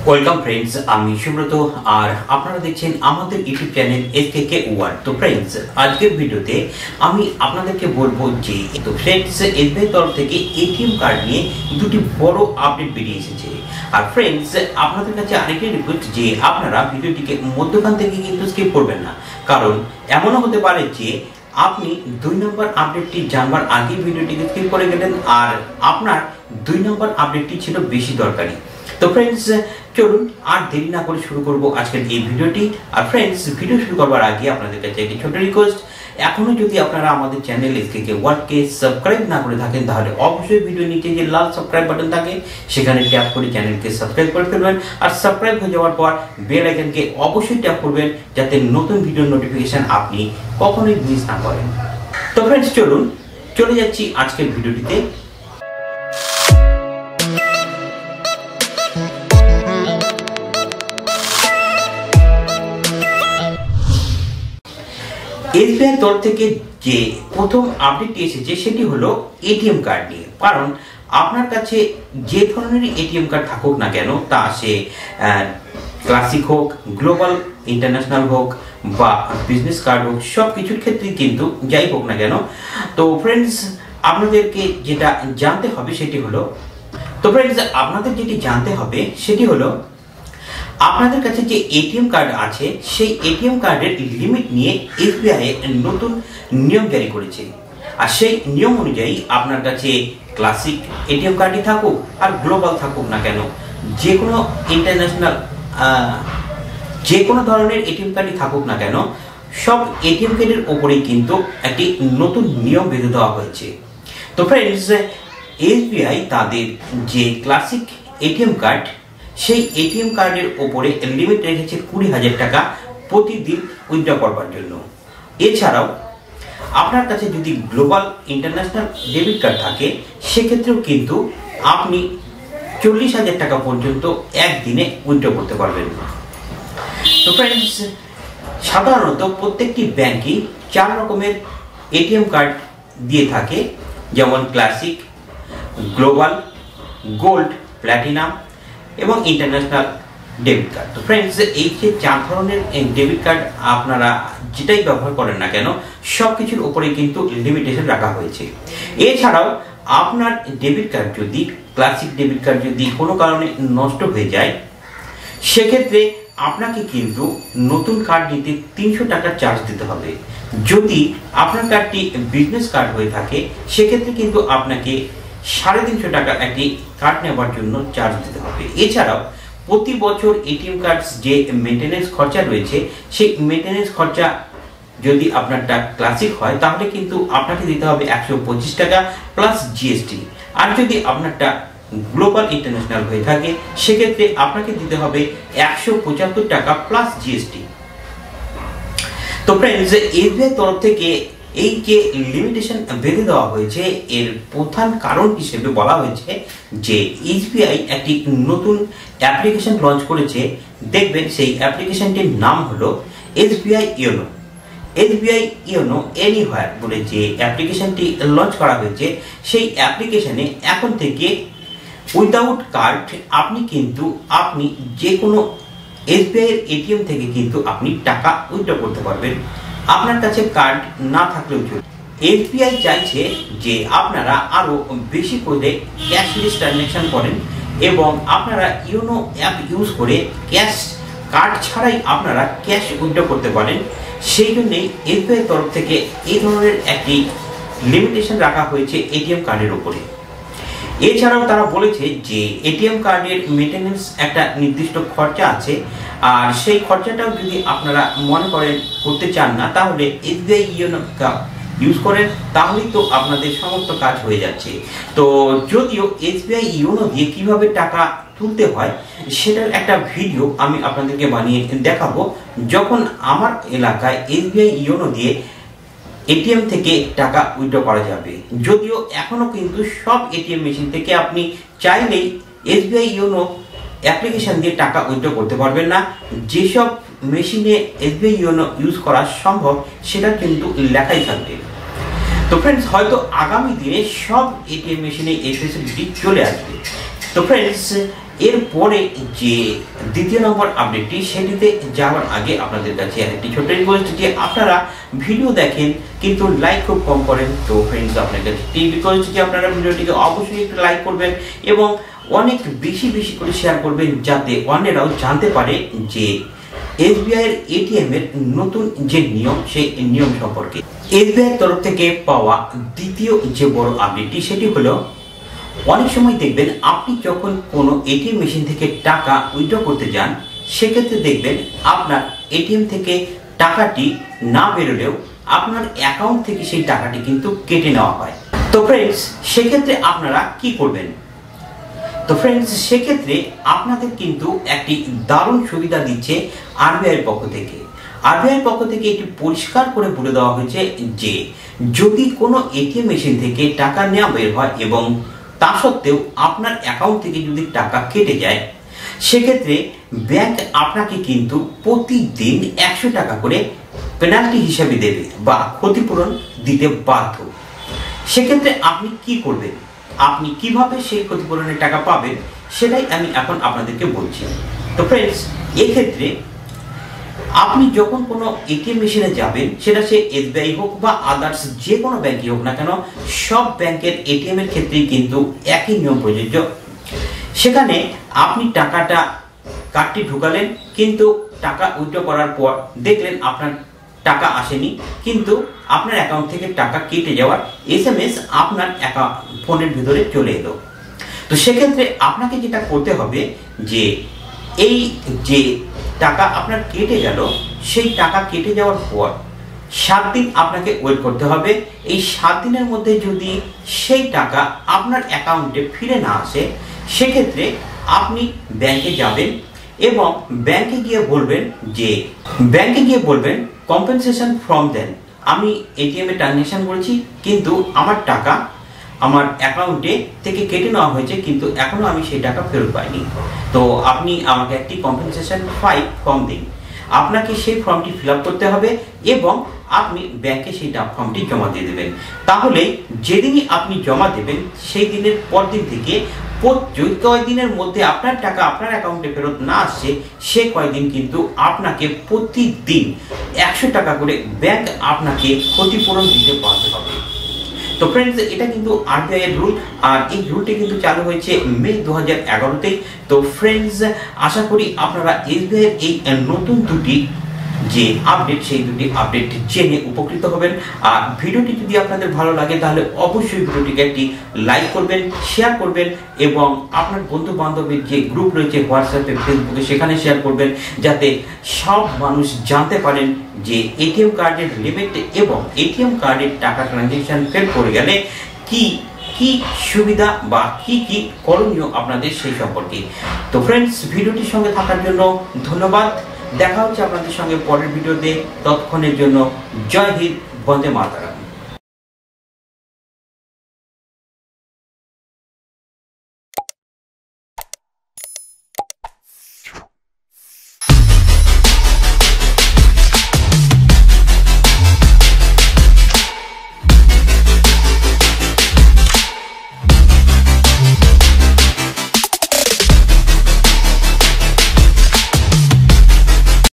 Welcome friends, আমি সুব্রত আর আপনারা দেখছেন আমাদের ইউটিউব চ্যানেল এসকেকে ওয়ার্ল্ড। তো ফ্রেন্ডস, আজকের ভিডিওতে আমি আপনাদেরকে বলবো যে ফ্রেন্ডস এসবিআই তরফ থেকে এটিএম কার্ড নিয়ে দুটি বড় আপডেট বেরিয়ে এসেছে। আর ফ্রেন্ডস, আপনাদের কাছে আরেকটি রিকোয়েস্ট যে আপনারা ভিডিওটিকে মধ্যখান থেকে কিন্তু স্কিপ করবেন না, কারণ এমনও হতে পারে যে আপনি 2 নম্বর আপডেটটি জানবার আগে ভিডিওটিকে স্কিপ করে গেলেন আর আপনার 2 নম্বর আপডেটটি ছিল বেশি দরকারি। তো ফ্রেন্ডস, চলুন আর দেরি না করে শুরু করব আজকের এই ভিডিওটি। আর ফ্রেন্ডস, ভিডিও শুরু করবার আগে আপনাদের কাছে একটি ছোট রিকোয়েস্ট, এখনো যদি আপনারা আমাদের চ্যানেল এসকেকে ওয়ার্ল্ডকে সাবস্ক্রাইব না করে থাকেন তাহলে অবশ্যই ভিডিও নিচে যে লাল সাবস্ক্রাইব বাটন থাকে সেখানে ট্যাপ করে চ্যানেলকে সাবস্ক্রাইব করে ফেলবেন। আর সাবস্ক্রাইব হয়ে যাওয়ার পর বেল আইকনকে অবশ্যই ট্যাপ করবেন যাতে নতুন ভিডিওর নোটিফিকেশন আপনি কখনোই মিস না করেন। তো ফ্রেন্ডস, চলুন চলে যাচ্ছি আজকের ভিডিওটিতে। এসবিআই তরফ থেকে যে প্রথম আপডেটটি এসেছে সেটি হলো এটিএম কার্ড নিয়ে। কারণ আপনার কাছে যে ধরনের এটিএম কার্ড থাকুক না কেন, তা সে ক্লাসিক হোক, গ্লোবাল ইন্টারন্যাশনাল হোক বা বিজনেস কার্ড হোক, সব কিছুর ক্ষেত্রে কিন্তু যাই হোক না কেন, তো ফ্রেন্ডস আপনাদেরকে যেটা জানতে হবে সেটি হলো আপনাদের কাছে যে এটিএম কার্ড আছে সেই এটিএম কার্ডের লিমিট নিয়ে এসবিআই নতুন নিয়ম জারি করেছে। আর সেই নিয়ম অনুযায়ী আপনার কাছে ক্লাসিক এটিএম কার্ডই থাকুক আর গ্লোবাল থাকুক না কেন, যে কোনো ইন্টারন্যাশনাল যে কোনো ধরনের এটিএম কার্ডই থাকুক না কেন, সব এটিএম কার্ডের ওপরেই কিন্তু একটি নতুন নিয়ম বেঁধে দেওয়া হয়েছে। তো ফ্রেন্ডস, এসবিআই তাদের যে ক্লাসিক এটিএম কার্ড সেই এটিএম কার্ডের ওপরে লিমিট রেখেছে 20,000 টাকা প্রতিদিন উইথড্র করবার জন্য। এছাড়াও আপনার কাছে যদি গ্লোবাল ইন্টারন্যাশনাল ডেবিট কার্ড থাকে সেক্ষেত্রেও কিন্তু আপনি 40,000 টাকা পর্যন্ত একদিনে উইথড্র করতে পারবেন। তো ফ্রেন্ডস, সাধারণত প্রত্যেকটি ব্যাংকই 4 রকমের এটিএম কার্ড দিয়ে থাকে, যেমন ক্লাসিক, গ্লোবাল, গোল্ড, প্ল্যাটিনাম এবং ইন্টারন্যাশনাল ডেবিট কার্ড। তো ফ্রেন্ডস, এই যে 4 ধরনের ডেবিট কার্ড আপনারা যেটাই ব্যবহার করেন না কেন সব কিছুর উপরে কিন্তু লিমিটেশন রাখা হয়েছে। এছাড়াও আপনার ডেবিট কার্ড যদি ক্লাসিক ডেবিট কার্ড যদি কোনো কারণে নষ্ট হয়ে যায় সেক্ষেত্রে আপনাকে কিন্তু নতুন কার্ড নিতে 300 টাকা চার্জ দিতে হবে। যদি আপনার কার্ডটি বিজনেস কার্ড হয়ে থাকে সেক্ষেত্রে কিন্তু আপনাকে 350 টাকা একটি কার্ড নেওয়ার জন্য চার্জ দিতে হবে। এছাড়াও প্রতি বছর এটিএম কার্ড যে মেইনটেনেন্স খরচা রয়েছে সেই মেইনটেনেন্স খরচা যদি আপনারটা ক্লাসিক হয় তাহলে কিন্তু আপনাকে দিতে হবে 125 টাকা প্লাস জিএসটি। আর যদি আপনারটা গ্লোবাল ইন্টারন্যাশনাল হয়ে থাকে সেক্ষেত্রে আপনাকে দিতে হবে 175 টাকা প্লাস জিএসটি। তো ফ্রেন্ডস, এসবিআই তরফ থেকে এই যে লিমিটেশন বেঁধে দেওয়া হয়েছে এর প্রধান কারণ হিসেবে বলা হয়েছে যে এসবিআই একটি নতুন অ্যাপ্লিকেশন লঞ্চ করেছে। দেখবেন সেই অ্যাপ্লিকেশনটির নাম হলো SBI YONO. SBI YONO anywhere বলে যে অ্যাপ্লিকেশনটি লঞ্চ করা হয়েছে সেই অ্যাপ্লিকেশনে এখন থেকে উইদাউট কার্ড আপনি যে কোনো এসবিআই এর এটিএম থেকে কিন্তু আপনি টাকা উইথড্র করতে পারবেন, আপনার কাছে কার্ড না থাকলেও চলবে। এসবিআই চাইছে যে আপনারা আরো বেশি করে ক্যাশলেস ট্রানজাকশন করেন এবং আপনারা ইয়োনো অ্যাপ ইউজ করে কার্ড ছাড়াই আপনারা ক্যাশ উইথড্র করতে পারেন। সেই জন্যই এসবিআই তরফ থেকে এই ধরনের একটি লিমিটেশন রাখা হয়েছে এটিএম কার্ডের উপরে। এছাড়াও তারা বলেছে যে এটিএম কার্ডের মেইনটেনেন্স একটা নির্দিষ্ট খরচা আছে, আর সেই খরচাটাও যদি আপনারা মনে করেন করতে চান না তাহলে এসবিআই ইয়োনো ইউজ করেন, তাহলেই তো আপনাদের সমস্ত কাজ হয়ে যাচ্ছে। তো যদিও এসবিআই ইয়োনো দিয়ে কিভাবে টাকা তুলতে হয় সেটার একটা ভিডিও আমি আপনাদেরকে বানিয়ে দেখাবো যখন আমার এলাকায় এসবিআই ইয়োনো দিয়ে এটিএম থেকে টাকা উইথড্র করা যাবে। যদিও এখনো কিন্তু সব এটিএম মেশিন থেকে আপনি চাইলেই এসবিআই ইয়োনো অ্যাপ্লিকেশন দিয়ে টাকা উইথড্র করতে পারবেন না। যেসব মেশিনে এসবিআই ইয়োনো ইউজ করা সম্ভব সেটা কিন্তু লেখাই থাকবে। তো ফ্রেন্ডস, হয়তো আগামী দিনে সব এটিএম মেশিনে এই ফেসিলিটি চলে আসবে। তো ফ্রেন্ডস, এরপরে যে দ্বিতীয় নম্বর আপডেটটি, সেটিতে যাওয়ার আগে আপনাদের কাছে আরেকটি ছোট্ট রিকোয়েস্ট যে আপনারা ভিডিও দেখেন কিন্তু লাইক খুব কম করেন। তো ফ্রেন্ডস, আপনার কাছে রিকোয়েস্ট যে আপনারা ভিডিওটিকে অবশ্যই একটু লাইক করবেন এবং অনেক বেশি বেশি করে শেয়ার করবেন, যাতে অন্যরাও জানতে পারে যে এসবিআই এর এটিএম এর নতুন যে নিয়ম, সেই নিয়ম সম্পর্কে। এসবিআই এর তরফ থেকে পাওয়া দ্বিতীয় যে বড় আপডেটটি, সেটি হলো অনেক সময় দেখবেন আপনি যখন কোনো এটিএম মেশিন থেকে টাকা উইথড্র করতে যান, সেক্ষেত্রে দেখবেন আপনার এটিএম থেকে টাকাটি না বেরোলেও আপনার অ্যাকাউন্ট থেকে সেই টাকাটি কিন্তু কেটে নেওয়া হয়। তো ফ্রেন্ডস, সেক্ষেত্রে আপনারা কি করবেন? তো ফ্রেন্ডস, সেক্ষেত্রে আপনাদের কিন্তু একটি দারুণ সুবিধা দিচ্ছে আরবিআই এর পক্ষ থেকে। আরবিআই এর পক্ষ থেকে এটি পরিষ্কার করে বলে দেওয়া হয়েছে যে যদি কোনো এটিএম মেশিন থেকে টাকা নেওয়া বের হয় এবং তা সত্ত্বেও আপনার অ্যাকাউন্ট থেকে যদি টাকা কেটে যায়, সেক্ষেত্রে ব্যাংক আপনাকে কিন্তু প্রতিদিন 100 টাকা করে পেনাল্টি হিসাবে দেবে বা ক্ষতিপূরণ দিতে বাধ্য। সেক্ষেত্রে আপনি কি করবেন, আপনি কিভাবে সেই ক্ষতিপূরণের টাকা পাবেন, সেটাই আমি এখন আপনাদেরকে বলছি। তো ফ্রেন্ডস, এক্ষেত্রে আপনি যখন কোনো এটিএম মেশিনে যাবেন, সেটা সে এসবিআই হোক বা আদার্স যে কোনো ব্যাংকই হোক না কেন, সব ব্যাংকের এটিএম এর ক্ষেত্রেই কিন্তু একই নিয়ম প্রযোজ্য। সেখানে আপনি টাকাটা কার্ডটি ঢুকালেন, কিন্তু টাকা উইথড্র করার পর দেখলেন আপনার টাকা আসেনি, কিন্তু আপনার অ্যাকাউন্ট থেকে টাকা কেটে যাওয়ার এসএমএস আপনার ফোনের ভিতরে চলে এলো। তো সেক্ষেত্রে আপনাকে যেটা করতে হবে যে এই যে টাকা আপনার কেটে গেল, সেই টাকা কেটে যাওয়ার পর 7 দিন আপনাকে ওয়েট করতে হবে। এই 7 দিনের মধ্যে যদি সেই টাকা আপনার অ্যাকাউন্টে ফিরে না আসে, সেক্ষেত্রে আপনি ব্যাংকে যাবেন এবং ব্যাংকে গিয়ে বলবেন কম্পেনসেশন ফ্রম দেন। আমি এটিএম এ ট্রানজাকশন করেছি, কিন্তু আমার টাকা আমার অ্যাকাউন্টে থেকে কেটে নেওয়া হয়েছে, কিন্তু এখনো আমি সেই টাকা ফেরত পাইনি। তো আপনি আমাকে একটি কম্পেনসেশন ফর্ম দিন। আপনাকে সেই ফর্মটি ফিল আপ করতে হবে এবং আপনি ব্যাংকে সেই ফর্মটি জমা দিয়ে দেবেন। তাহলে যেদিনই আপনি জমা দেবেন, সেই দিনের পর দিন থেকে কয়েকদিনের মধ্যে আপনার টাকা আপনার অ্যাকাউন্টে ফেরত না আসছে, সে কয়েকদিন কিন্তু আপনাকে প্রতিদিন 100 টাকা করে ব্যাংক আপনাকে ক্ষতিপূরণ দিতে বাধ্য হবে। তো ফ্রেন্ডস, এটা কিন্তু আরবিআই এর রুল, আর এই রুলটি কিন্তু চালু হয়েছে মে 2011-তে। তো ফ্রেন্ডস, আশা করি আপনারা এসবিআই এর এই নতুন দুটি যে আপডেট, সেই দুটি আপডেট জেনে উপকৃত হবেন। আর ভিডিওটি যদি আপনাদের ভালো লাগে, তাহলে অবশ্যই ভিডিওটিকে একটি লাইক করবেন, শেয়ার করবেন এবং আপনার বন্ধু বান্ধবের যে গ্রুপ রয়েছে হোয়াটসঅ্যাপে, ফেসবুকে, সেখানে শেয়ার করবেন, যাতে সব মানুষ জানতে পারেন যে এটিএম কার্ডের লিমিট এবং এটিএম কার্ডের টাকা ট্রানজাকশন ফেল করে গেলে কি কি সুবিধা বা কি কি করণীয় আপনাদের সেই সম্পর্কে। তো ফ্রেন্ডস, ভিডিওটির সঙ্গে থাকার জন্য ধন্যবাদ। দেখা হচ্ছে আপনাদের সঙ্গে পরের ভিডিওতে। ততক্ষণের জন্য জয় হিন্দ, বন্দে মাতরম।